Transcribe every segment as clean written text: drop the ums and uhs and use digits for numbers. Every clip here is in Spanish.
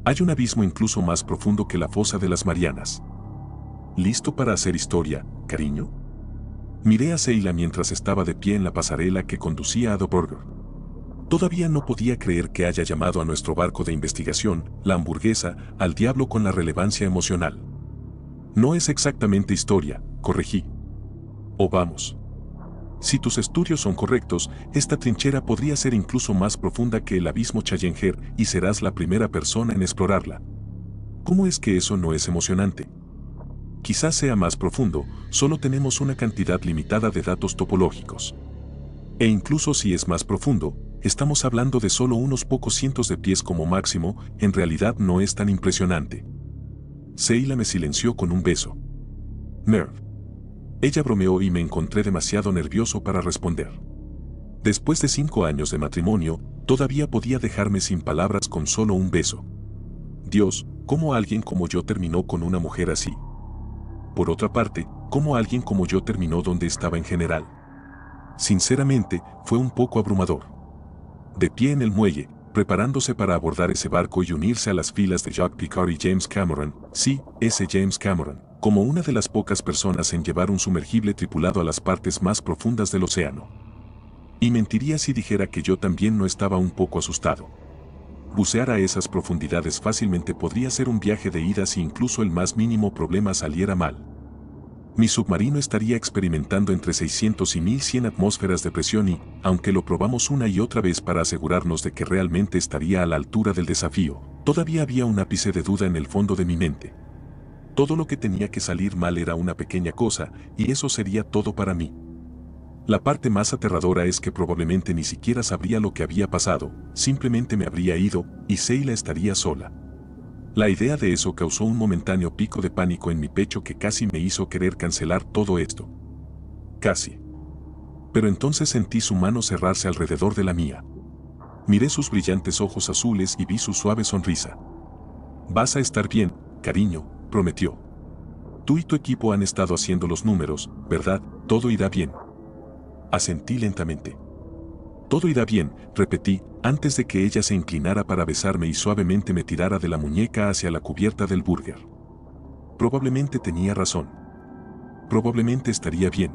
Hay un abismo incluso más profundo que la fosa de las Marianas. ¿Listo para hacer historia, cariño? Miré a Seila mientras estaba de pie en la pasarela que conducía a The Burger. Todavía no podía creer que haya llamado a nuestro barco de investigación, la hamburguesa, al diablo con la relevancia emocional. No es exactamente historia, corregí. O vamos. Si tus estudios son correctos, esta trinchera podría ser incluso más profunda que el abismo Challenger y serás la primera persona en explorarla. ¿Cómo es que eso no es emocionante? Quizás sea más profundo, solo tenemos una cantidad limitada de datos topológicos. E incluso si es más profundo, estamos hablando de solo unos pocos cientos de pies como máximo, en realidad no es tan impresionante. Seila me silenció con un beso. Nerd. Ella bromeó y me encontré demasiado nervioso para responder. Después de 5 años de matrimonio, todavía podía dejarme sin palabras con solo un beso. Dios, ¿cómo alguien como yo terminó con una mujer así? Por otra parte, ¿cómo alguien como yo terminó donde estaba en general? Sinceramente, fue un poco abrumador. De pie en el muelle, preparándose para abordar ese barco y unirse a las filas de Jacques Piccard y James Cameron, sí, ese James Cameron, como una de las pocas personas en llevar un sumergible tripulado a las partes más profundas del océano. Y mentiría si dijera que yo también no estaba un poco asustado. Bucear a esas profundidades fácilmente podría ser un viaje de ida si incluso el más mínimo problema saliera mal. Mi submarino estaría experimentando entre 600 y 1100 atmósferas de presión y, aunque lo probamos una y otra vez para asegurarnos de que realmente estaría a la altura del desafío, todavía había un ápice de duda en el fondo de mi mente. Todo lo que tenía que salir mal era una pequeña cosa, y eso sería todo para mí. La parte más aterradora es que probablemente ni siquiera sabría lo que había pasado, simplemente me habría ido, y Seila estaría sola. La idea de eso causó un momentáneo pico de pánico en mi pecho que casi me hizo querer cancelar todo esto. Casi. Pero entonces sentí su mano cerrarse alrededor de la mía. Miré sus brillantes ojos azules y vi su suave sonrisa. Vas a estar bien, cariño, prometió. Tú y tu equipo han estado haciendo los números, ¿verdad? Todo irá bien. Asentí lentamente. Todo irá bien, repetí, antes de que ella se inclinara para besarme y suavemente me tirara de la muñeca hacia la cubierta del burger. Probablemente tenía razón. Probablemente estaría bien.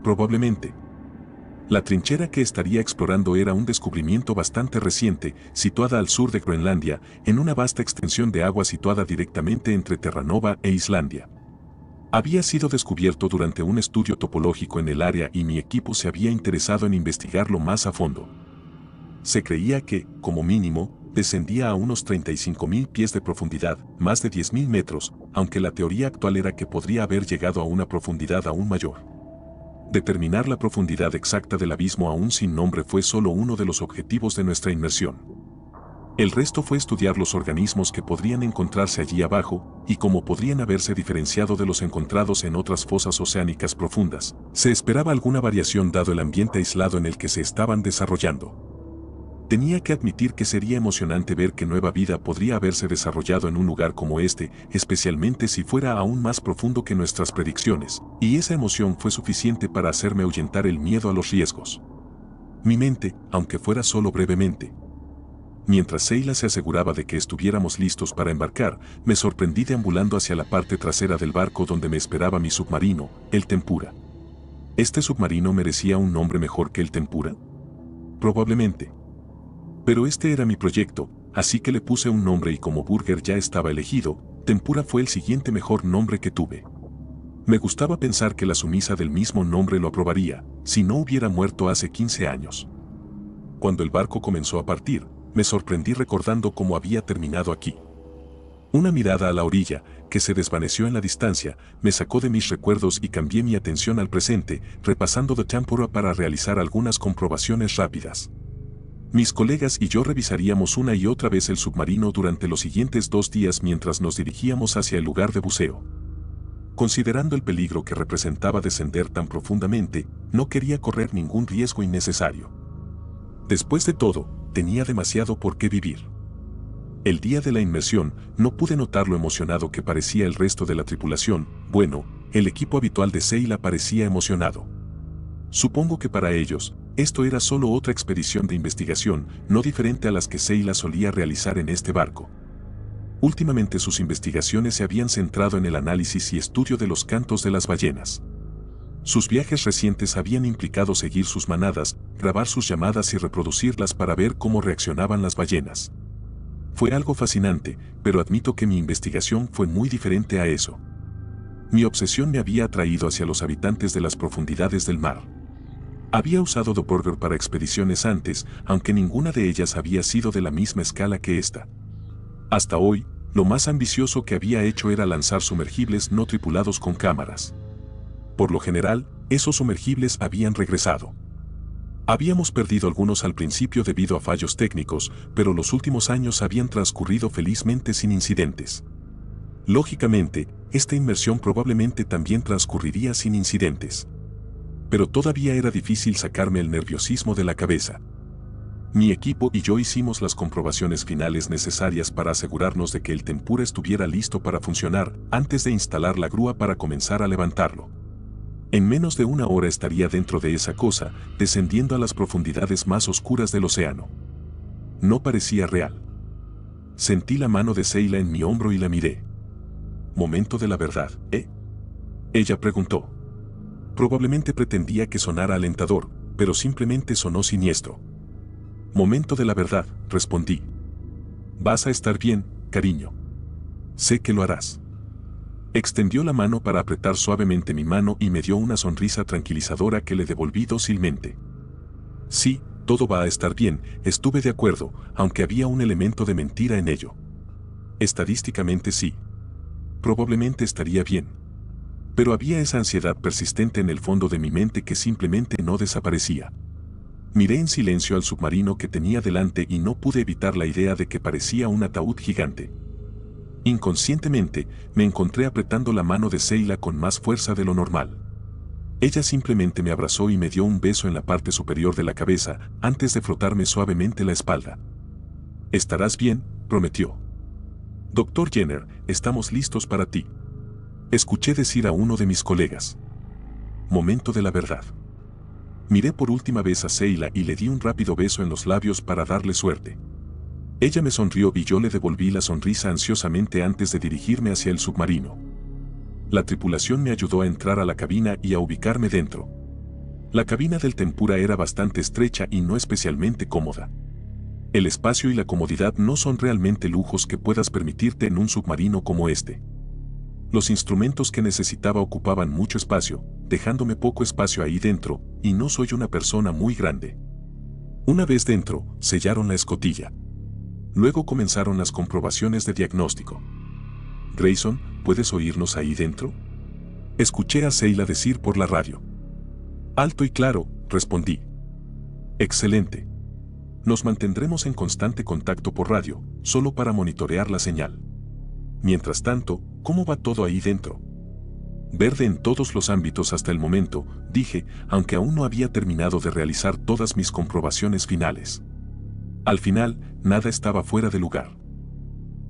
Probablemente. La trinchera que estaría explorando era un descubrimiento bastante reciente, situada al sur de Groenlandia, en una vasta extensión de agua situada directamente entre Terranova e Islandia. Había sido descubierto durante un estudio topológico en el área y mi equipo se había interesado en investigarlo más a fondo. Se creía que, como mínimo, descendía a unos 35.000 pies de profundidad, más de 10.000 metros, aunque la teoría actual era que podría haber llegado a una profundidad aún mayor. Determinar la profundidad exacta del abismo aún sin nombre fue solo uno de los objetivos de nuestra inmersión. El resto fue estudiar los organismos que podrían encontrarse allí abajo, y cómo podrían haberse diferenciado de los encontrados en otras fosas oceánicas profundas. Se esperaba alguna variación dado el ambiente aislado en el que se estaban desarrollando. Tenía que admitir que sería emocionante ver que nueva vida podría haberse desarrollado en un lugar como este, especialmente si fuera aún más profundo que nuestras predicciones, y esa emoción fue suficiente para hacerme ahuyentar el miedo a los riesgos. Mi mente, aunque fuera solo brevemente. Mientras Seila se aseguraba de que estuviéramos listos para embarcar, me sorprendí deambulando hacia la parte trasera del barco donde me esperaba mi submarino, el Tempura. ¿Este submarino merecía un nombre mejor que el Tempura? Probablemente. Pero este era mi proyecto, así que le puse un nombre y como Burger ya estaba elegido, Tempura fue el siguiente mejor nombre que tuve. Me gustaba pensar que la sumisa del mismo nombre lo aprobaría, si no hubiera muerto hace 15 años. Cuando el barco comenzó a partir, me sorprendí recordando cómo había terminado aquí. Una mirada a la orilla, que se desvaneció en la distancia, me sacó de mis recuerdos y cambié mi atención al presente, repasando The Tempura para realizar algunas comprobaciones rápidas. Mis colegas y yo revisaríamos una y otra vez el submarino durante los siguientes 2 días mientras nos dirigíamos hacia el lugar de buceo. Considerando el peligro que representaba descender tan profundamente, no quería correr ningún riesgo innecesario. Después de todo, tenía demasiado por qué vivir. El día de la inmersión, no pude notar lo emocionado que parecía el resto de la tripulación. Bueno, el equipo habitual de Seila parecía emocionado. Supongo que para ellos, esto era solo otra expedición de investigación, no diferente a las que Seila solía realizar en este barco. Últimamente sus investigaciones se habían centrado en el análisis y estudio de los cantos de las ballenas. Sus viajes recientes habían implicado seguir sus manadas, grabar sus llamadas y reproducirlas para ver cómo reaccionaban las ballenas. Fue algo fascinante, pero admito que mi investigación fue muy diferente a eso. Mi obsesión me había atraído hacia los habitantes de las profundidades del mar. Había usado Doppler para expediciones antes, aunque ninguna de ellas había sido de la misma escala que esta. Hasta hoy, lo más ambicioso que había hecho era lanzar sumergibles no tripulados con cámaras. Por lo general, esos sumergibles habían regresado. Habíamos perdido algunos al principio debido a fallos técnicos, pero los últimos años habían transcurrido felizmente sin incidentes. Lógicamente, esta inmersión probablemente también transcurriría sin incidentes. Pero todavía era difícil sacarme el nerviosismo de la cabeza. Mi equipo y yo hicimos las comprobaciones finales necesarias para asegurarnos de que el Tempura estuviera listo para funcionar antes de instalar la grúa para comenzar a levantarlo. En menos de una hora estaría dentro de esa cosa, descendiendo a las profundidades más oscuras del océano. No parecía real. Sentí la mano de Seila en mi hombro y la miré. Momento de la verdad, ¿eh? Ella preguntó. Probablemente pretendía que sonara alentador, pero simplemente sonó siniestro. Momento de la verdad, respondí. Vas a estar bien, cariño. Sé que lo harás. Extendió la mano para apretar suavemente mi mano y me dio una sonrisa tranquilizadora que le devolví dócilmente. Sí, todo va a estar bien, estuve de acuerdo, aunque había un elemento de mentira en ello. Estadísticamente sí. Probablemente estaría bien. Pero había esa ansiedad persistente en el fondo de mi mente que simplemente no desaparecía. Miré en silencio al submarino que tenía delante y no pude evitar la idea de que parecía un ataúd gigante. Inconscientemente, me encontré apretando la mano de Seila con más fuerza de lo normal. Ella simplemente me abrazó y me dio un beso en la parte superior de la cabeza, antes de frotarme suavemente la espalda. Estarás bien, prometió. Dr. Jenner, estamos listos para ti. Escuché decir a uno de mis colegas. Momento de la verdad. Miré por última vez a Seila y le di un rápido beso en los labios para darle suerte. Ella me sonrió y yo le devolví la sonrisa ansiosamente antes de dirigirme hacia el submarino. La tripulación me ayudó a entrar a la cabina y a ubicarme dentro. La cabina del Tempura era bastante estrecha y no especialmente cómoda. El espacio y la comodidad no son realmente lujos que puedas permitirte en un submarino como este. Los instrumentos que necesitaba ocupaban mucho espacio, dejándome poco espacio ahí dentro, y no soy una persona muy grande. Una vez dentro, sellaron la escotilla. Luego comenzaron las comprobaciones de diagnóstico. Grayson, ¿puedes oírnos ahí dentro? Escuché a Seila decir por la radio. Alto y claro, respondí. Excelente. Nos mantendremos en constante contacto por radio, solo para monitorear la señal. Mientras tanto, ¿cómo va todo ahí dentro? Verde en todos los ámbitos hasta el momento, dije, aunque aún no había terminado de realizar todas mis comprobaciones finales. Al final, nada estaba fuera de lugar.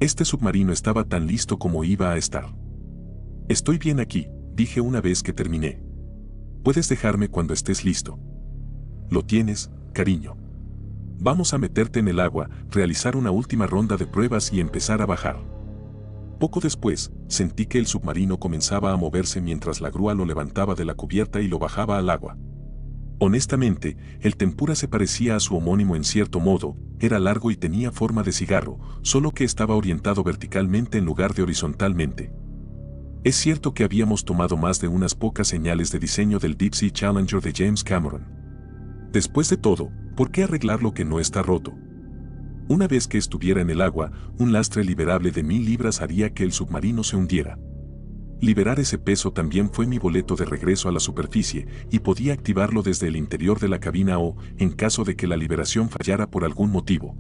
Este submarino estaba tan listo como iba a estar. Estoy bien aquí, dije una vez que terminé. Puedes dejarme cuando estés listo. Lo tienes, cariño. Vamos a meterte en el agua, realizar una última ronda de pruebas y empezar a bajar. Poco después, sentí que el submarino comenzaba a moverse mientras la grúa lo levantaba de la cubierta y lo bajaba al agua. Honestamente, el Tempura se parecía a su homónimo en cierto modo, era largo y tenía forma de cigarro, solo que estaba orientado verticalmente en lugar de horizontalmente. Es cierto que habíamos tomado más de unas pocas señales de diseño del Deep Sea Challenger de James Cameron. Después de todo, ¿por qué arreglar lo que no está roto? Una vez que estuviera en el agua, un lastre liberable de 1000 libras haría que el submarino se hundiera. Liberar ese peso también fue mi boleto de regreso a la superficie y podía activarlo desde el interior de la cabina o, en caso de que la liberación fallara por algún motivo.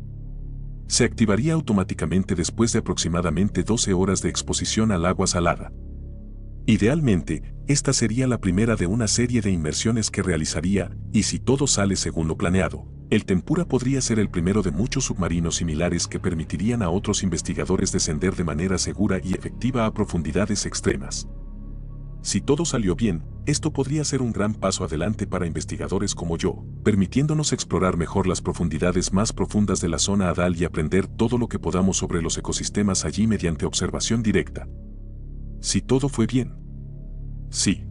Se activaría automáticamente después de aproximadamente 12 horas de exposición al agua salada. Idealmente, esta sería la primera de una serie de inmersiones que realizaría, y si todo sale según lo planeado, el Tempura podría ser el primero de muchos submarinos similares que permitirían a otros investigadores descender de manera segura y efectiva a profundidades extremas. Si todo salió bien, Esto podría ser un gran paso adelante para investigadores como yo, permitiéndonos explorar mejor las profundidades más profundas de la zona Hadal y aprender todo lo que podamos sobre los ecosistemas allí mediante observación directa. Si todo fue bien. Sí.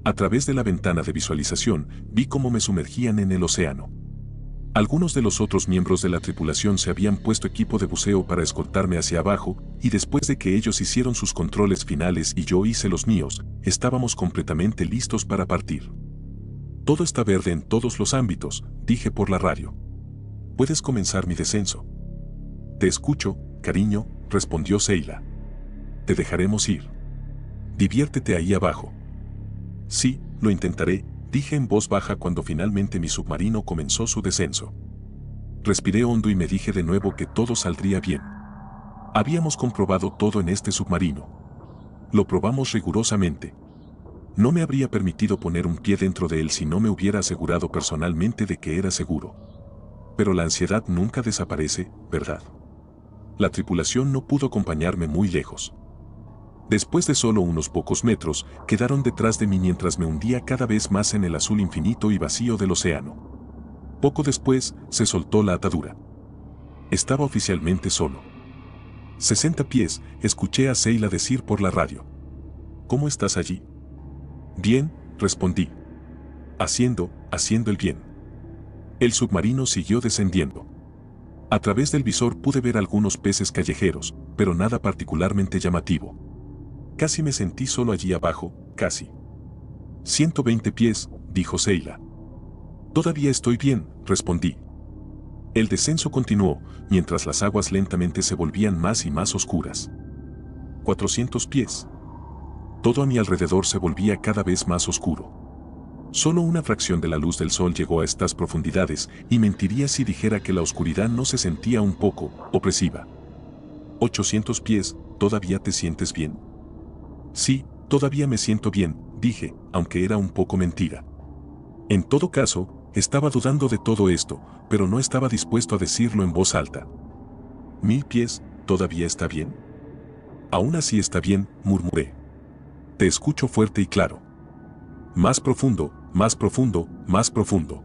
A través de la ventana de visualización, vi cómo me sumergían en el océano. Algunos de los otros miembros de la tripulación se habían puesto equipo de buceo para escoltarme hacia abajo, y después de que ellos hicieron sus controles finales y yo hice los míos, estábamos completamente listos para partir. Todo está verde en todos los ámbitos, dije por la radio. Puedes comenzar mi descenso. Te escucho, cariño, respondió Seila. Te dejaremos ir. Diviértete ahí abajo. Sí, lo intentaré, dije en voz baja cuando finalmente mi submarino comenzó su descenso. Respiré hondo y me dije de nuevo que todo saldría bien. Habíamos comprobado todo en este submarino. Lo probamos rigurosamente. No me habría permitido poner un pie dentro de él si no me hubiera asegurado personalmente de que era seguro. Pero la ansiedad nunca desaparece, ¿verdad? La tripulación no pudo acompañarme muy lejos. Después de solo unos pocos metros, quedaron detrás de mí mientras me hundía cada vez más en el azul infinito y vacío del océano. Poco después, se soltó la atadura. Estaba oficialmente solo. 60 pies, escuché a Seila decir por la radio. ¿Cómo estás allí? Bien, respondí. Haciendo el bien. El submarino siguió descendiendo. A través del visor pude ver algunos peces callejeros, pero nada particularmente llamativo. Casi me sentí solo allí abajo, casi. 120 pies, dijo Seila. Todavía estoy bien, respondí. El descenso continuó, mientras las aguas lentamente se volvían más y más oscuras. 400 pies. Todo a mi alrededor se volvía cada vez más oscuro. Solo una fracción de la luz del sol llegó a estas profundidades, y mentiría si dijera que la oscuridad no se sentía un poco opresiva. 800 pies, ¿todavía te sientes bien? Sí, todavía me siento bien, dije, aunque era un poco mentira. En todo caso, estaba dudando de todo esto, pero no estaba dispuesto a decirlo en voz alta. 1000 pies, ¿todavía está bien? Aún así está bien, murmuré. Te escucho fuerte y claro. Más profundo, más profundo, más profundo.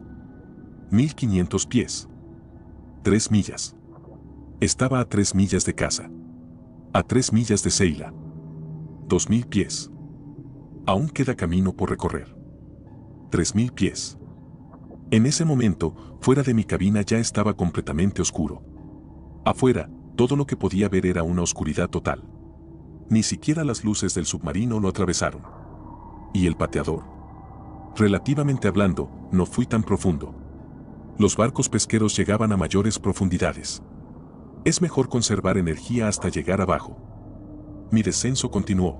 1500 pies. 3 millas. Estaba a 3 millas de casa. A 3 millas de Seila. 2000 pies. Aún queda camino por recorrer. 3000 pies. En ese momento, fuera de mi cabina ya estaba completamente oscuro. Afuera, todo lo que podía ver era una oscuridad total. Ni siquiera las luces del submarino lo atravesaron. ¿Y el pateador? Relativamente hablando, no fui tan profundo. Los barcos pesqueros llegaban a mayores profundidades. Es mejor conservar energía hasta llegar abajo. Mi descenso continuó.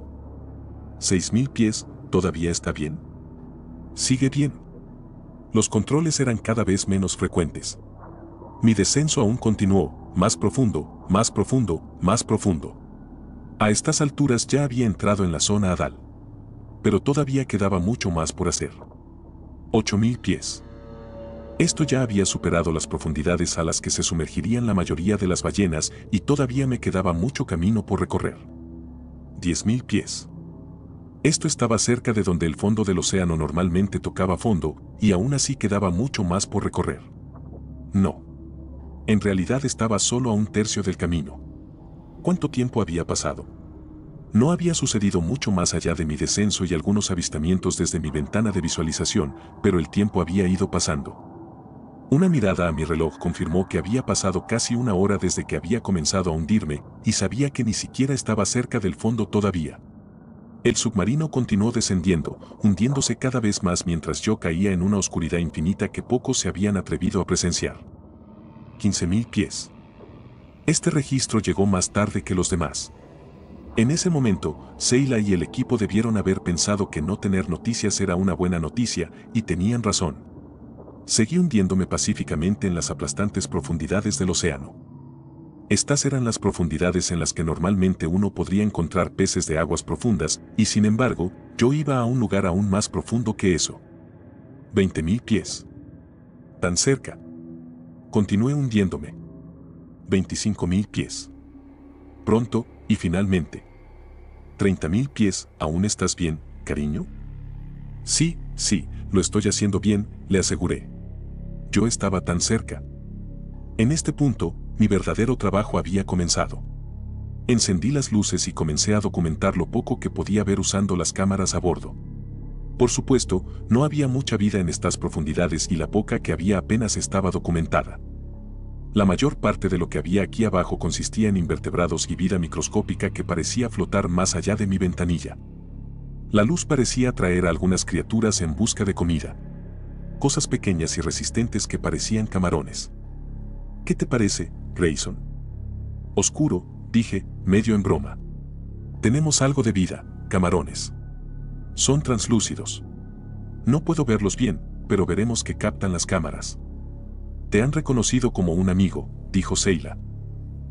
6000 pies, ¿todavía está bien? Sigue bien. Los controles eran cada vez menos frecuentes. Mi descenso aún continuó, más profundo, más profundo, más profundo. A estas alturas ya había entrado en la zona Hadal. Pero todavía quedaba mucho más por hacer. 8000 pies. Esto ya había superado las profundidades a las que se sumergirían la mayoría de las ballenas y todavía me quedaba mucho camino por recorrer. 10.000 pies. Esto estaba cerca de donde el fondo del océano normalmente tocaba fondo, y aún así quedaba mucho más por recorrer. No. En realidad estaba solo a un tercio del camino. ¿Cuánto tiempo había pasado? No había sucedido mucho más allá de mi descenso y algunos avistamientos desde mi ventana de visualización, pero el tiempo había ido pasando. Una mirada a mi reloj confirmó que había pasado casi una hora desde que había comenzado a hundirme, y sabía que ni siquiera estaba cerca del fondo todavía. El submarino continuó descendiendo, hundiéndose cada vez más mientras yo caía en una oscuridad infinita que pocos se habían atrevido a presenciar. 15.000 pies. Este registro llegó más tarde que los demás. En ese momento, Seila y el equipo debieron haber pensado que no tener noticias era una buena noticia, y tenían razón. Seguí hundiéndome pacíficamente en las aplastantes profundidades del océano. Estas eran las profundidades en las que normalmente uno podría encontrar peces de aguas profundas, y sin embargo, yo iba a un lugar aún más profundo que eso. 20.000 pies. Tan cerca. Continué hundiéndome. 25.000 pies. Pronto, y finalmente. 30.000 pies, ¿aún estás bien, cariño? Sí, sí, lo estoy haciendo bien, le aseguré. Yo estaba tan cerca. En este punto, mi verdadero trabajo había comenzado. Encendí las luces y comencé a documentar lo poco que podía ver usando las cámaras a bordo. Por supuesto, no había mucha vida en estas profundidades y la poca que había apenas estaba documentada. La mayor parte de lo que había aquí abajo consistía en invertebrados y vida microscópica que parecía flotar más allá de mi ventanilla. La luz parecía atraer a algunas criaturas en busca de comida. Cosas pequeñas y resistentes que parecían camarones. ¿Qué te parece, Grayson? Oscuro, dije, medio en broma. Tenemos algo de vida, camarones. Son translúcidos. No puedo verlos bien, pero veremos qué captan las cámaras. Te han reconocido como un amigo, dijo Seila.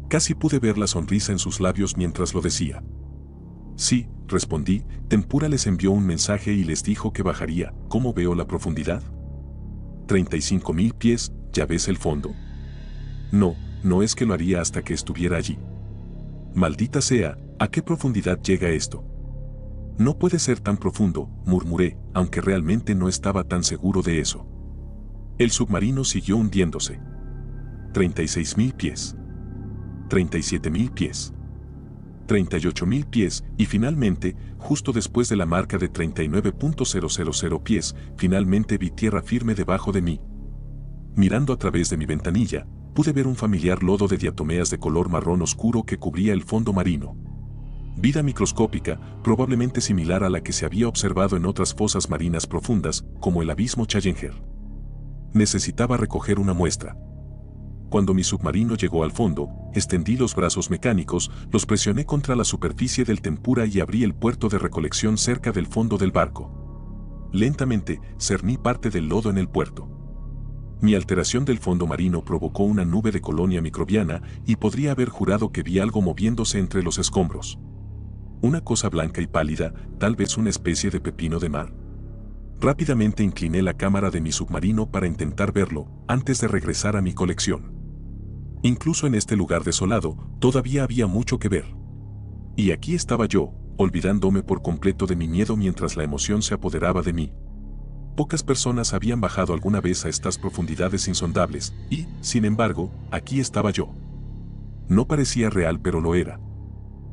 Casi pude ver la sonrisa en sus labios mientras lo decía. Sí, respondí, Tempura les envió un mensaje y les dijo que bajaría. ¿Cómo veo la profundidad? 35.000 pies, ¿ya ves el fondo? No, no es que lo haría hasta que estuviera allí. Maldita sea, ¿a qué profundidad llega esto? No puede ser tan profundo, murmuré, aunque realmente no estaba tan seguro de eso. El submarino siguió hundiéndose. 36.000 pies. 37.000 pies. 38.000 pies, y finalmente, justo después de la marca de 39.000 pies, finalmente vi tierra firme debajo de mí. Mirando a través de mi ventanilla, pude ver un familiar lodo de diatomeas de color marrón oscuro que cubría el fondo marino. Vida microscópica, probablemente similar a la que se había observado en otras fosas marinas profundas, como el abismo Challenger. Necesitaba recoger una muestra. Cuando mi submarino llegó al fondo, extendí los brazos mecánicos, los presioné contra la superficie del Tempura y abrí el puerto de recolección cerca del fondo del barco. Lentamente, cerní parte del lodo en el puerto. Mi alteración del fondo marino provocó una nube de colonia microbiana y podría haber jurado que vi algo moviéndose entre los escombros. Una cosa blanca y pálida, tal vez una especie de pepino de mar. Rápidamente incliné la cámara de mi submarino para intentar verlo, antes de regresar a mi colección. Incluso en este lugar desolado, todavía había mucho que ver. Y aquí estaba yo, olvidándome por completo de mi miedo mientras la emoción se apoderaba de mí. Pocas personas habían bajado alguna vez a estas profundidades insondables, y, sin embargo, aquí estaba yo. No parecía real, pero lo era.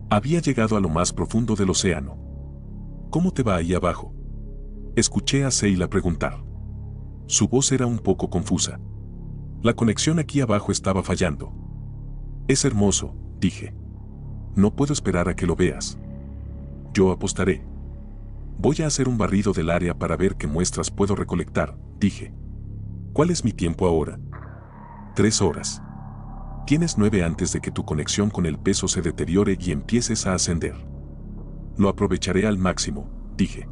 Había llegado a lo más profundo del océano. ¿Cómo te va ahí abajo? Escuché a Seila preguntar. Su voz era un poco confusa. La conexión aquí abajo estaba fallando. Es hermoso, dije. No puedo esperar a que lo veas. Yo apostaré. Voy a hacer un barrido del área para ver qué muestras puedo recolectar, dije. ¿Cuál es mi tiempo ahora? 3 horas. Tienes 9 antes de que tu conexión con el peso se deteriore y empieces a ascender. Lo aprovecharé al máximo, dije.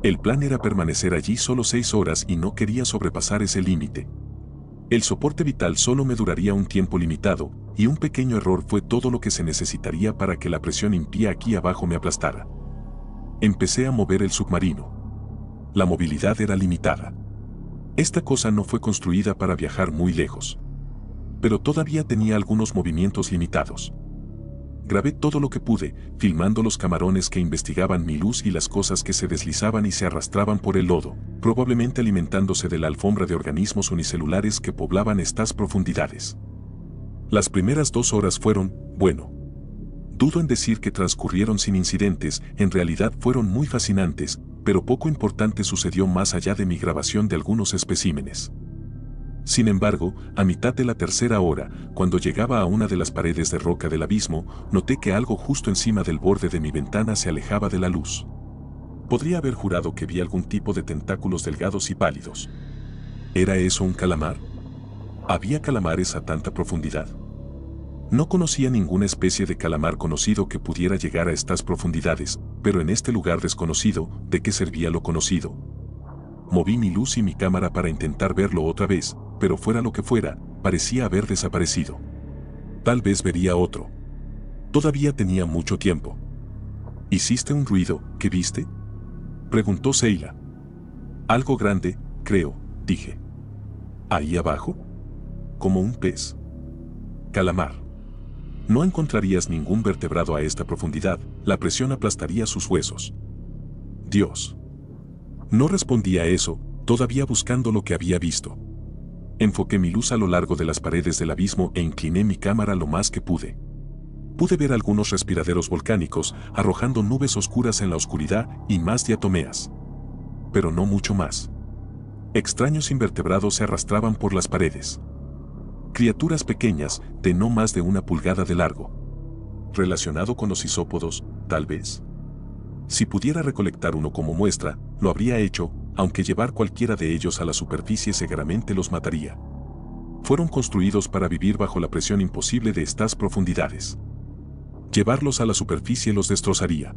El plan era permanecer allí solo 6 horas y no quería sobrepasar ese límite. El soporte vital solo me duraría un tiempo limitado, y un pequeño error fue todo lo que se necesitaría para que la presión impía aquí abajo me aplastara. Empecé a mover el submarino. La movilidad era limitada. Esta cosa no fue construida para viajar muy lejos. Pero todavía tenía algunos movimientos limitados. Grabé todo lo que pude, filmando los camarones que investigaban mi luz y las cosas que se deslizaban y se arrastraban por el lodo, probablemente alimentándose de la alfombra de organismos unicelulares que poblaban estas profundidades. Las primeras 2 horas fueron, bueno, dudo en decir que transcurrieron sin incidentes, en realidad fueron muy fascinantes, pero poco importante sucedió más allá de mi grabación de algunos especímenes. Sin embargo, a mitad de la tercera hora, cuando llegaba a una de las paredes de roca del abismo, noté que algo justo encima del borde de mi ventana se alejaba de la luz. Podría haber jurado que vi algún tipo de tentáculos delgados y pálidos. ¿Era eso un calamar? ¿Había calamares a tanta profundidad? No conocía ninguna especie de calamar conocido que pudiera llegar a estas profundidades, pero en este lugar desconocido, ¿de qué servía lo conocido? Moví mi luz y mi cámara para intentar verlo otra vez, pero fuera lo que fuera, parecía haber desaparecido. Tal vez vería otro. Todavía tenía mucho tiempo. ¿Hiciste un ruido? ¿Qué viste? Preguntó Seila. Algo grande, creo, dije. ¿Ahí abajo? Como un pez. Calamar. No encontrarías ningún vertebrado a esta profundidad, la presión aplastaría sus huesos. Dios. No respondí a eso, todavía buscando lo que había visto. Enfoqué mi luz a lo largo de las paredes del abismo e incliné mi cámara lo más que pude. Pude ver algunos respiraderos volcánicos arrojando nubes oscuras en la oscuridad y más diatomeas. Pero no mucho más. Extraños invertebrados se arrastraban por las paredes. Criaturas pequeñas, de no más de 1 pulgada de largo. Relacionado con los isópodos, tal vez. Si pudiera recolectar uno como muestra, lo habría hecho, aunque llevar cualquiera de ellos a la superficie seguramente los mataría. Fueron construidos para vivir bajo la presión imposible de estas profundidades. Llevarlos a la superficie los destrozaría.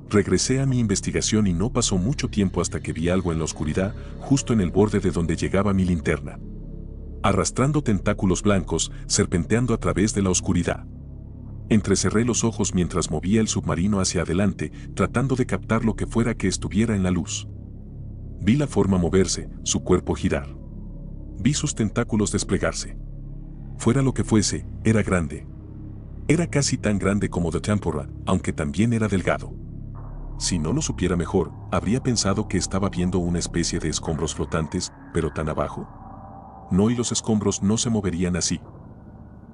Regresé a mi investigación y no pasó mucho tiempo hasta que vi algo en la oscuridad, justo en el borde de donde llegaba mi linterna. Arrastrando tentáculos blancos, serpenteando a través de la oscuridad. Entrecerré los ojos mientras movía el submarino hacia adelante, tratando de captar lo que fuera que estuviera en la luz. Vi la forma moverse, su cuerpo girar. Vi sus tentáculos desplegarse. Fuera lo que fuese, era grande. Era casi tan grande como The Tempora, aunque también era delgado. Si no lo supiera mejor, habría pensado que estaba viendo una especie de escombros flotantes, pero tan abajo. No, y los escombros no se moverían así.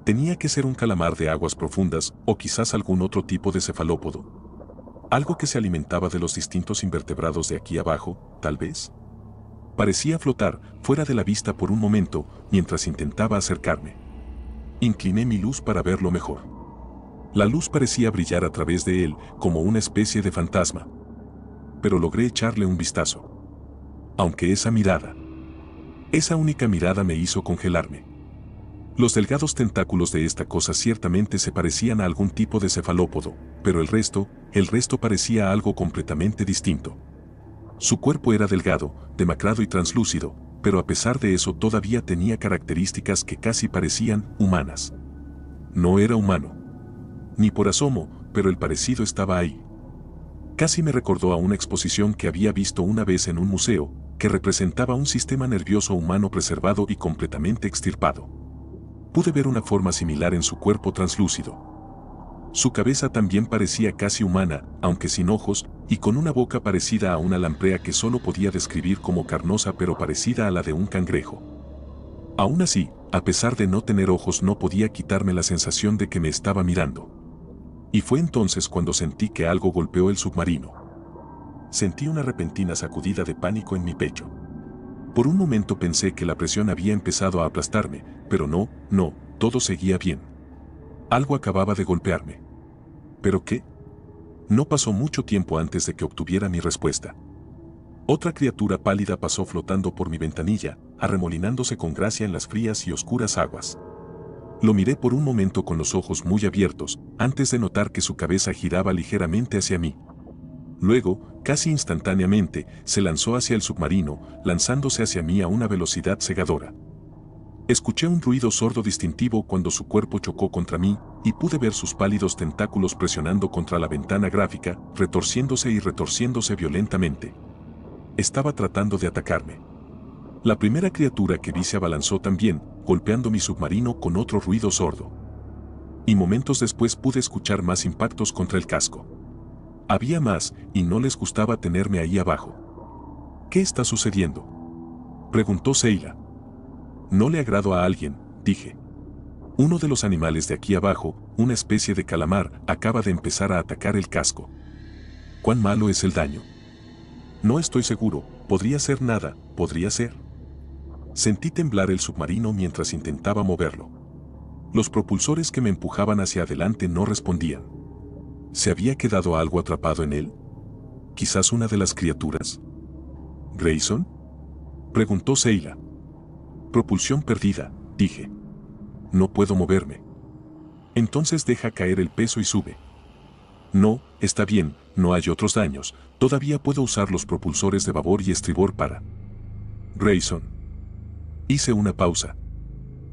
Tenía que ser un calamar de aguas profundas, o quizás algún otro tipo de cefalópodo. Algo que se alimentaba de los distintos invertebrados de aquí abajo, tal vez. Parecía flotar, fuera de la vista por un momento, mientras intentaba acercarme. Incliné mi luz para verlo mejor. La luz parecía brillar a través de él, como una especie de fantasma. Pero logré echarle un vistazo. Aunque esa única mirada me hizo congelarme. Los delgados tentáculos de esta cosa ciertamente se parecían a algún tipo de cefalópodo, pero el resto parecía algo completamente distinto. Su cuerpo era delgado, demacrado y translúcido, pero a pesar de eso todavía tenía características que casi parecían humanas. No era humano. Ni por asomo, pero el parecido estaba ahí. Casi me recordó a una exposición que había visto una vez en un museo, que representaba un sistema nervioso humano preservado y completamente extirpado. Pude ver una forma similar en su cuerpo translúcido. Su cabeza también parecía casi humana, aunque sin ojos, y con una boca parecida a una lamprea que solo podía describir como carnosa pero parecida a la de un cangrejo. Aún así, a pesar de no tener ojos, no podía quitarme la sensación de que me estaba mirando. Y fue entonces cuando sentí que algo golpeó el submarino. Sentí una repentina sacudida de pánico en mi pecho. Por un momento pensé que la presión había empezado a aplastarme, pero no, todo seguía bien. Algo acababa de golpearme. ¿Pero qué? No pasó mucho tiempo antes de que obtuviera mi respuesta. Otra criatura pálida pasó flotando por mi ventanilla, arremolinándose con gracia en las frías y oscuras aguas. Lo miré por un momento con los ojos muy abiertos, antes de notar que su cabeza giraba ligeramente hacia mí. Luego, casi instantáneamente, se lanzó hacia el submarino, lanzándose hacia mí a una velocidad cegadora. Escuché un ruido sordo distintivo cuando su cuerpo chocó contra mí, y pude ver sus pálidos tentáculos presionando contra la ventana gráfica, retorciéndose y retorciéndose violentamente. Estaba tratando de atacarme. La primera criatura que vi se abalanzó también, golpeando mi submarino con otro ruido sordo. Y momentos después pude escuchar más impactos contra el casco. Había más, y no les gustaba tenerme ahí abajo. ¿Qué está sucediendo?, preguntó Seila. No le agrado a alguien, dije. Uno de los animales de aquí abajo, una especie de calamar, acaba de empezar a atacar el casco. ¿Cuán malo es el daño? No estoy seguro, podría ser nada, podría ser. Sentí temblar el submarino mientras intentaba moverlo. Los propulsores que me empujaban hacia adelante no respondían. ¿Se había quedado algo atrapado en él? ¿Quizás una de las criaturas? ¿Grayson?, preguntó Seila. Propulsión perdida, dije. No puedo moverme. Entonces deja caer el peso y sube. No, está bien, no hay otros daños, todavía puedo usar los propulsores de babor y estribor para... Grayson. Hice una pausa.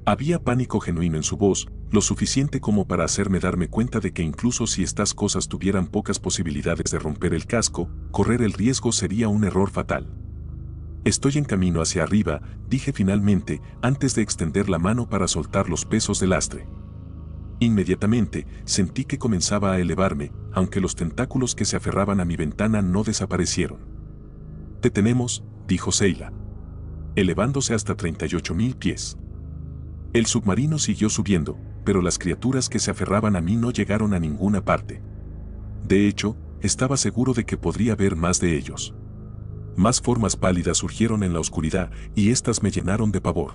Había pánico genuino en su voz, lo suficiente como para hacerme darme cuenta de que incluso si estas cosas tuvieran pocas posibilidades de romper el casco, correr el riesgo sería un error fatal. Estoy en camino hacia arriba, dije finalmente, antes de extender la mano para soltar los pesos del lastre. Inmediatamente, sentí que comenzaba a elevarme, aunque los tentáculos que se aferraban a mi ventana no desaparecieron. Te tenemos, dijo Sheila, elevándose hasta 38.000 pies. El submarino siguió subiendo, pero las criaturas que se aferraban a mí no llegaron a ninguna parte. De hecho, estaba seguro de que podría ver más de ellos. Más formas pálidas surgieron en la oscuridad y éstas me llenaron de pavor.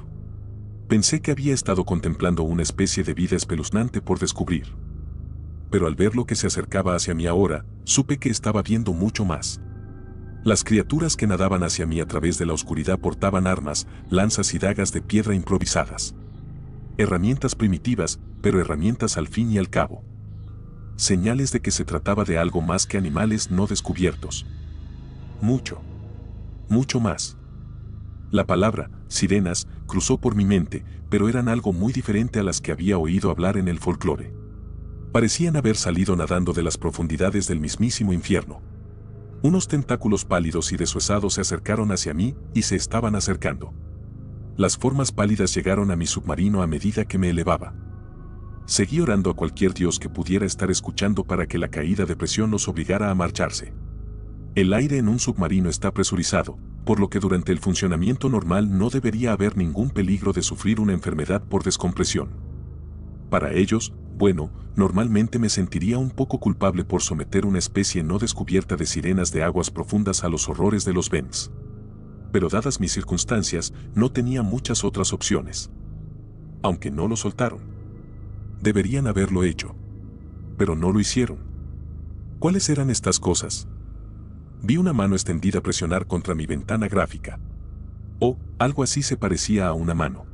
Pensé que había estado contemplando una especie de vida espeluznante por descubrir. Pero al ver lo que se acercaba hacia mí ahora, supe que estaba viendo mucho más. Las criaturas que nadaban hacia mí a través de la oscuridad portaban armas, lanzas y dagas de piedra improvisadas. Herramientas primitivas, pero herramientas al fin y al cabo. Señales de que se trataba de algo más que animales no descubiertos. Mucho. Mucho más. La palabra, sirenas, cruzó por mi mente, pero eran algo muy diferente a las que había oído hablar en el folclore. Parecían haber salido nadando de las profundidades del mismísimo infierno. Unos tentáculos pálidos y deshuesados se acercaron hacia mí y se estaban acercando. Las formas pálidas llegaron a mi submarino a medida que me elevaba. Seguí orando a cualquier dios que pudiera estar escuchando para que la caída de presión nos obligara a marcharse. El aire en un submarino está presurizado, por lo que durante el funcionamiento normal no debería haber ningún peligro de sufrir una enfermedad por descompresión. Para ellos, bueno, normalmente me sentiría un poco culpable por someter una especie no descubierta de sirenas de aguas profundas a los horrores de los Vents. Pero dadas mis circunstancias, no tenía muchas otras opciones. Aunque no lo soltaron. Deberían haberlo hecho. Pero no lo hicieron. ¿Cuáles eran estas cosas? Vi una mano extendida presionar contra mi ventana gráfica. O, algo así se parecía a una mano.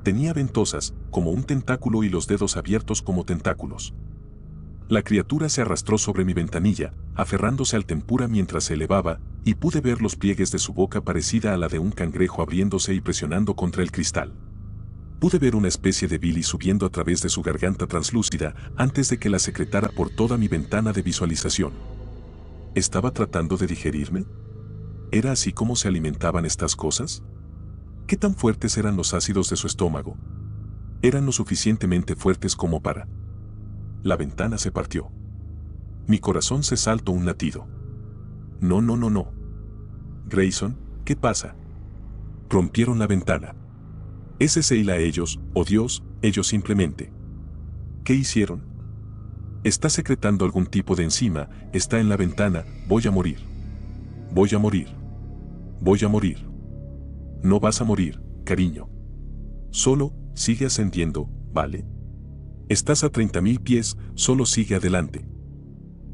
Tenía ventosas, como un tentáculo y los dedos abiertos como tentáculos. La criatura se arrastró sobre mi ventanilla, aferrándose al tempura mientras se elevaba, y pude ver los pliegues de su boca parecida a la de un cangrejo abriéndose y presionando contra el cristal. Pude ver una especie de bilis subiendo a través de su garganta translúcida antes de que la secretara por toda mi ventana de visualización. ¿Estaba tratando de digerirme? ¿Era así como se alimentaban estas cosas? ¿Qué tan fuertes eran los ácidos de su estómago? Eran lo suficientemente fuertes como para... La ventana se partió. Mi corazón se saltó un latido. No, no, no, no. Grayson, ¿qué pasa? Rompieron la ventana. ¿Es Sheila ellos, oh Dios, ellos simplemente? ¿Qué hicieron? Está secretando algún tipo de enzima, está en la ventana, voy a morir. Voy a morir. Voy a morir. No vas a morir, cariño. Solo, sigue ascendiendo, ¿vale? Estás a 30.000 pies, solo sigue adelante.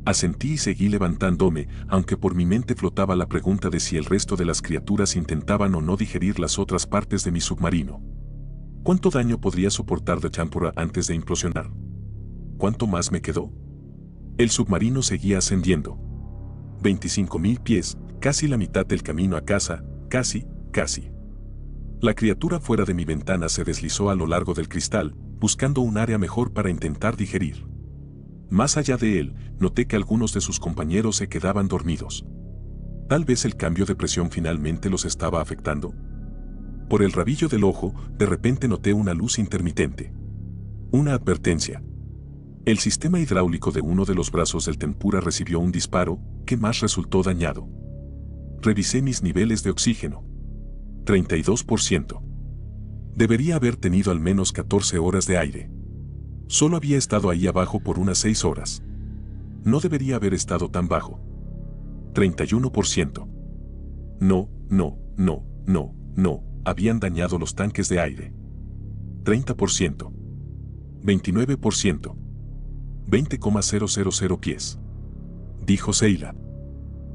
Asentí y seguí levantándome, aunque por mi mente flotaba la pregunta de si el resto de las criaturas intentaban o no digerir las otras partes de mi submarino. ¿Cuánto daño podría soportar The Champura antes de implosionar? ¿Cuánto más me quedó? El submarino seguía ascendiendo. 25.000 pies, casi la mitad del camino a casa, casi. La criatura fuera de mi ventana se deslizó a lo largo del cristal, buscando un área mejor para intentar digerir. Más allá de él, noté que algunos de sus compañeros se quedaban dormidos. Tal vez el cambio de presión finalmente los estaba afectando. Por el rabillo del ojo, de repente noté una luz intermitente. Una advertencia. El sistema hidráulico de uno de los brazos del tempura recibió un disparo, que más resultó dañado. Revisé mis niveles de oxígeno. 32%. Debería haber tenido al menos 14 horas de aire. Solo había estado ahí abajo por unas 6 horas. No debería haber estado tan bajo. 31%. No. Habían dañado los tanques de aire. 30%. 29%. 20,000 pies. Dijo Sheila.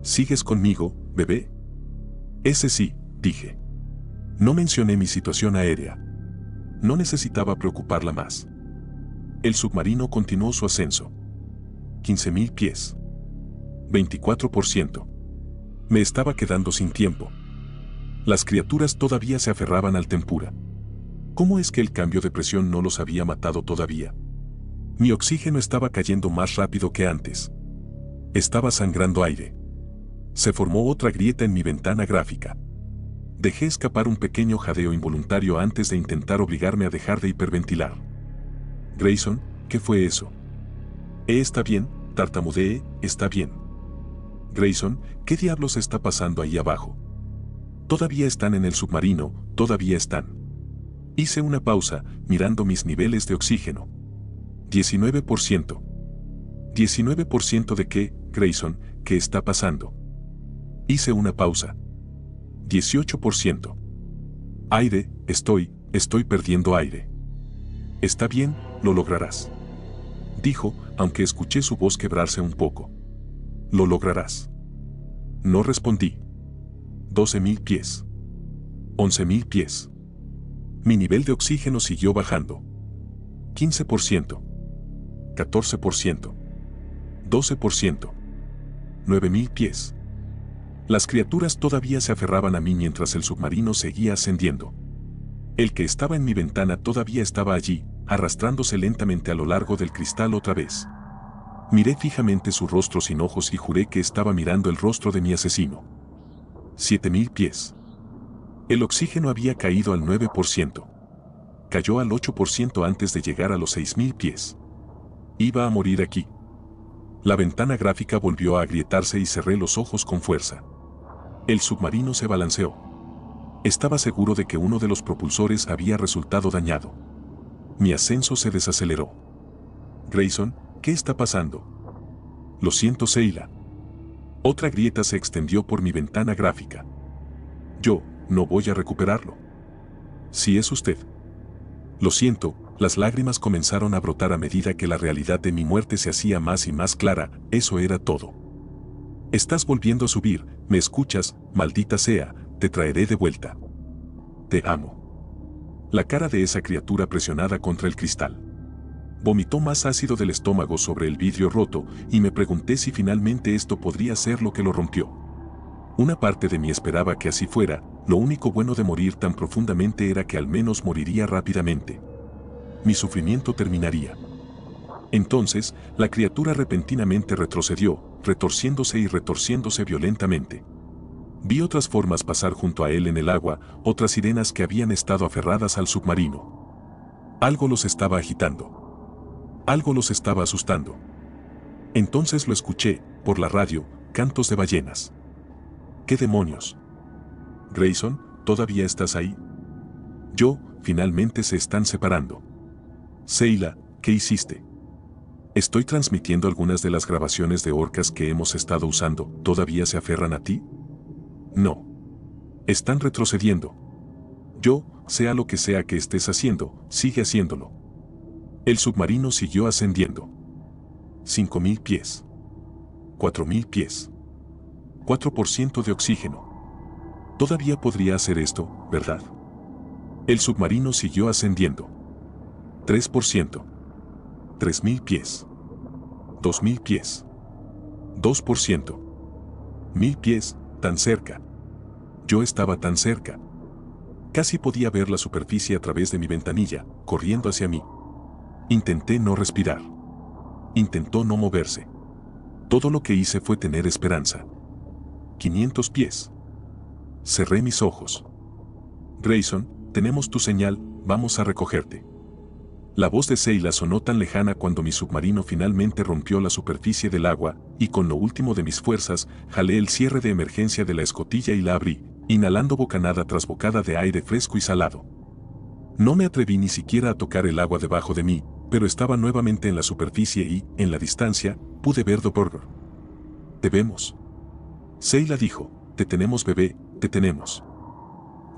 ¿Sigues conmigo, bebé? Ese sí, dije. No mencioné mi situación aérea. No necesitaba preocuparla más. El submarino continuó su ascenso. 15.000 pies. 24%. Me estaba quedando sin tiempo. Las criaturas todavía se aferraban al tempura. ¿Cómo es que el cambio de presión no los había matado todavía? Mi oxígeno estaba cayendo más rápido que antes. Estaba sangrando aire. Se formó otra grieta en mi ventana gráfica. Dejé escapar un pequeño jadeo involuntario antes de intentar obligarme a dejar de hiperventilar. Grayson, ¿qué fue eso? Está bien, tartamudeé, está bien. Grayson, ¿qué diablos está pasando ahí abajo? Todavía están en el submarino, todavía están. Hice una pausa, mirando mis niveles de oxígeno. 19%. ¿19% de qué, Grayson? ¿Qué está pasando? Hice una pausa. 18%. Aire, estoy perdiendo aire. Está bien, lo lograrás. Dijo, aunque escuché su voz quebrarse un poco. Lo lograrás. No respondí. 12.000 pies. 11.000 pies. Mi nivel de oxígeno siguió bajando. 15%. 14%. 12%. 9.000 pies. Las criaturas todavía se aferraban a mí mientras el submarino seguía ascendiendo. El que estaba en mi ventana todavía estaba allí, arrastrándose lentamente a lo largo del cristal otra vez. Miré fijamente su rostro sin ojos y juré que estaba mirando el rostro de mi asesino. 7.000 pies. El oxígeno había caído al 9%. Cayó al 8% antes de llegar a los 6.000 pies. Iba a morir aquí. La ventana gráfica volvió a agrietarse y cerré los ojos con fuerza. El submarino se balanceó. Estaba seguro de que uno de los propulsores había resultado dañado. Mi ascenso se desaceleró. Grayson, ¿qué está pasando? Lo siento, Seila. Otra grieta se extendió por mi ventana gráfica. Yo, no voy a recuperarlo. Si es usted. Lo siento, las lágrimas comenzaron a brotar a medida que la realidad de mi muerte se hacía más y más clara, eso era todo. Estás volviendo a subir, ¿me escuchas? Maldita sea, te traeré de vuelta. Te amo. La cara de esa criatura presionada contra el cristal. Vomitó más ácido del estómago sobre el vidrio roto y me pregunté si finalmente esto podría ser lo que lo rompió. Una parte de mí esperaba que así fuera, lo único bueno de morir tan profundamente era que al menos moriría rápidamente. Mi sufrimiento terminaría. Entonces, la criatura repentinamente retrocedió, retorciéndose y retorciéndose violentamente. Vi otras formas pasar junto a él en el agua, otras sirenas que habían estado aferradas al submarino. Algo los estaba agitando. Algo los estaba asustando. Entonces lo escuché, por la radio, cantos de ballenas. ¿Qué demonios? Grayson, ¿todavía estás ahí? Finalmente se están separando. Seila, ¿qué hiciste? Estoy transmitiendo algunas de las grabaciones de orcas que hemos estado usando. ¿Todavía se aferran a ti? No. Están retrocediendo. Sea lo que sea que estés haciendo, sigue haciéndolo. El submarino siguió ascendiendo. 5.000 pies. 4.000 pies. 4% de oxígeno. Todavía podría hacer esto, ¿verdad? El submarino siguió ascendiendo. 3%. 3.000 pies. 2.000 pies. 2%. 1.000 pies, tan cerca. Yo estaba tan cerca. Casi podía ver la superficie a través de mi ventanilla, corriendo hacia mí. Intenté no respirar. Intentó no moverse. Todo lo que hice fue tener esperanza. 500 pies. Cerré mis ojos. Grayson, tenemos tu señal, vamos a recogerte. La voz de Seila sonó tan lejana cuando mi submarino finalmente rompió la superficie del agua, y con lo último de mis fuerzas, jalé el cierre de emergencia de la escotilla y la abrí, inhalando bocanada tras bocada de aire fresco y salado. No me atreví ni siquiera a tocar el agua debajo de mí, pero estaba nuevamente en la superficie y, en la distancia, pude ver Dobborgr. Te vemos. Seila dijo, te tenemos, bebé, te tenemos.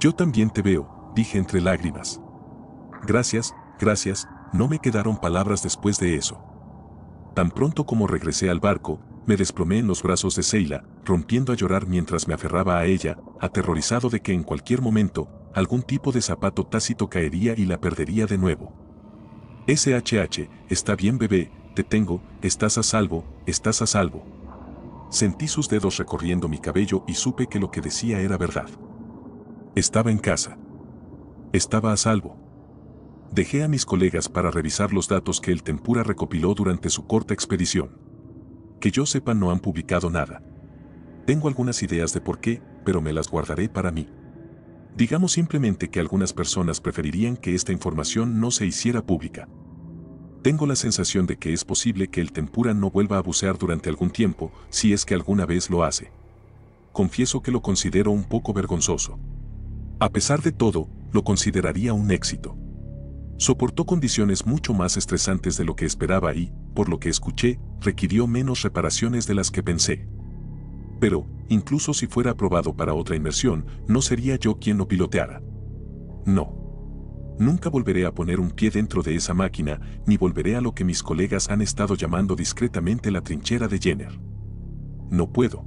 Yo también te veo, dije entre lágrimas. Gracias, no me quedaron palabras después de eso. Tan pronto como regresé al barco, me desplomé en los brazos de Seila, rompiendo a llorar mientras me aferraba a ella, aterrorizado de que en cualquier momento, algún tipo de zapato tácito caería y la perdería de nuevo. SHH, está bien, bebé, te tengo, estás a salvo, estás a salvo. Sentí sus dedos recorriendo mi cabello y supe que lo que decía era verdad. Estaba en casa. Estaba a salvo. Dejé a mis colegas para revisar los datos que el Tempura recopiló durante su corta expedición. Que yo sepa, no han publicado nada. Tengo algunas ideas de por qué, pero me las guardaré para mí. Digamos simplemente que algunas personas preferirían que esta información no se hiciera pública. Tengo la sensación de que es posible que el tempura no vuelva a bucear durante algún tiempo, si es que alguna vez lo hace. Confieso que lo considero un poco vergonzoso. A pesar de todo, lo consideraría un éxito. Soportó condiciones mucho más estresantes de lo que esperaba y, por lo que escuché, requirió menos reparaciones de las que pensé. Pero, incluso si fuera aprobado para otra inmersión, no sería yo quien lo piloteara. No. Nunca volveré a poner un pie dentro de esa máquina, ni volveré a lo que mis colegas han estado llamando discretamente la trinchera de Jenner. No puedo.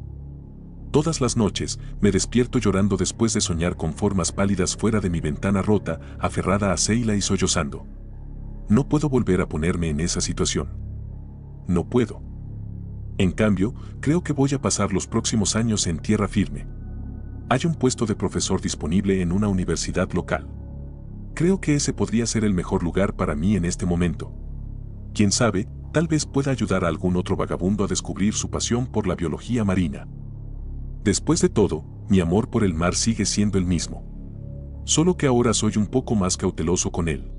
Todas las noches, me despierto llorando después de soñar con formas pálidas fuera de mi ventana rota, aferrada a Seila y sollozando. No puedo volver a ponerme en esa situación. No puedo. En cambio, creo que voy a pasar los próximos años en tierra firme. Hay un puesto de profesor disponible en una universidad local. Creo que ese podría ser el mejor lugar para mí en este momento. Quién sabe, tal vez pueda ayudar a algún otro vagabundo a descubrir su pasión por la biología marina. Después de todo, mi amor por el mar sigue siendo el mismo. Solo que ahora soy un poco más cauteloso con él.